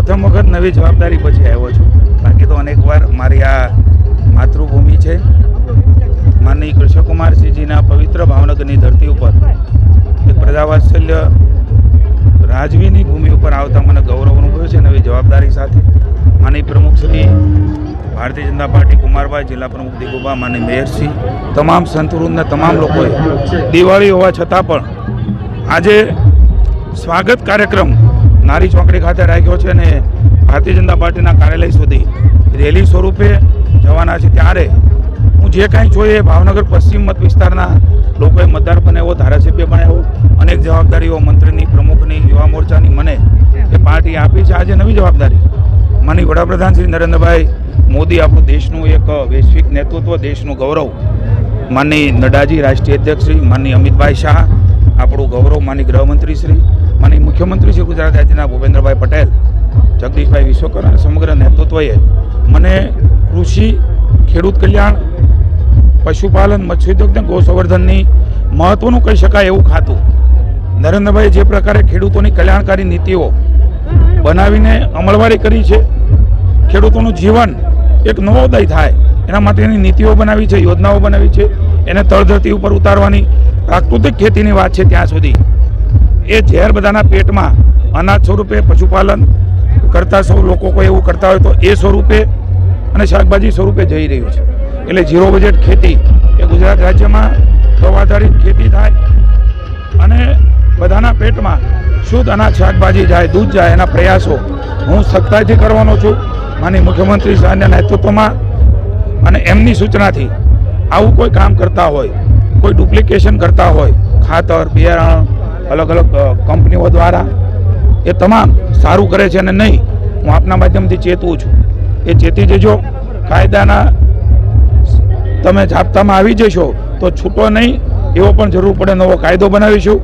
પ્રથમ વખત નવી જવાબદારી પછી આવ્યો છું. બાકી તો અનેકવાર મારી આ માતૃભૂમિ છે. માનનીય કૃષ્ણકુમારસિંહજીના પવિત્ર ભાવનગરની ધરતી ઉપર એક પ્રજાવાત્સલ્ય રાજવીની ભૂમિ ઉપર આવતા મને ગૌરવ અનુભવ્યો છે. નવી જવાબદારી સાથે માનનીય પ્રમુખ શ્રી ભારતીય જનતા પાર્ટી કુમારભાઈ, જિલ્લા પ્રમુખ દિગુભા, માનનીય મેયરશ્રી, તમામ સંતવૃંદને તમામ લોકોએ દિવાળી હોવા છતાં પણ આજે સ્વાગત કાર્યક્રમ નારી ચોકડી ખાતે રાખ્યો છે અને ભારતીય જનતા પાર્ટીના કાર્યાલય સુધી રેલી સ્વરૂપે જવાના છે. ત્યારે હું જે કાંઈ જોઈએ ભાવનગર પશ્ચિમ મત વિસ્તારના લોકોએ મતદાર બનાવ્યો, ધારાસભ્ય બનાવ્યો, અનેક જવાબદારીઓ મંત્રીની, પ્રમુખની, યુવા મોરચાની મને એ પાર્ટી આપી છે. આજે નવી જવાબદારી માનનીય વડાપ્રધાન શ્રી નરેન્દ્રભાઈ મોદી, આપણું દેશનું એક વૈશ્વિક નેતૃત્વ, દેશનું ગૌરવ, માનનીય નડ્ડાજી રાષ્ટ્રીય અધ્યક્ષ શ્રી, માનનીય અમિતભાઈ શાહ આપણું ગૌરવ, માનનીય ગૃહમંત્રી શ્રી, માનનીય મુખ્યમંત્રી શ્રી ગુજરાત રાજ્યના ભૂપેન્દ્રભાઈ પટેલ, જગદીશભાઈ વિશ્વકર્મા અને સમગ્ર નેતૃત્વએ મને કૃષિ, ખેડૂત કલ્યાણ, પશુપાલન, મત્સ્યોદ્યોગ અને ગૌસંવર્ધનની મહત્વનું કહી શકાય એવું ખાતું નરેન્દ્રભાઈ જે પ્રકારે ખેડૂતોની કલ્યાણકારી નીતિઓ બનાવીને અમલવારી કરી છે, ખેડૂતોનું જીવન એક નવોદય થાય એના માટેની નીતિઓ બનાવી છે, યોજનાઓ બનાવી છે, એને તળધરતી ઉપર ઉતારવાની પ્રાકૃતિક ખેતીની વાત છે ત્યાં સુધી એ ઝેર બધાના પેટમાં અનાજ સ્વરૂપે પશુપાલન કરતા સૌ લોકો કોઈ એવું કરતા હોય તો એ સ્વરૂપે અને શાકભાજી સ્વરૂપે જઈ રહ્યું છે. એટલે ઝીરો બજેટ ખેતી એ ગુજરાત રાજ્યમાં ગૌ આધારિત ખેતી થાય અને બધાના પેટમાં શુદ્ધ અનાજ, શાકભાજી જાય, દૂધ જાય, એના પ્રયાસો હું સખ્તાઈથી કરવાનો છું. માનનીય મુખ્યમંત્રી સાહેબના નેતૃત્વમાં અને એમની સૂચનાથી આવું કોઈ કામ કરતા હોય, કોઈ ડુપ્લિકેશન કરતા હોય, ખાતર, બિયારણ અલગ અલગ કંપનીઓ દ્વારા, એ તમામ સારું કરે છે અને નહીં, હું આપના માધ્યમથી ચેતવું છું. એ ચેતી જજો. કાયદાના તમે જાપ્તામાં આવી જશો તો છૂટો નહીં, એવો પણ જરૂર પડે નવો કાયદો બનાવીશું.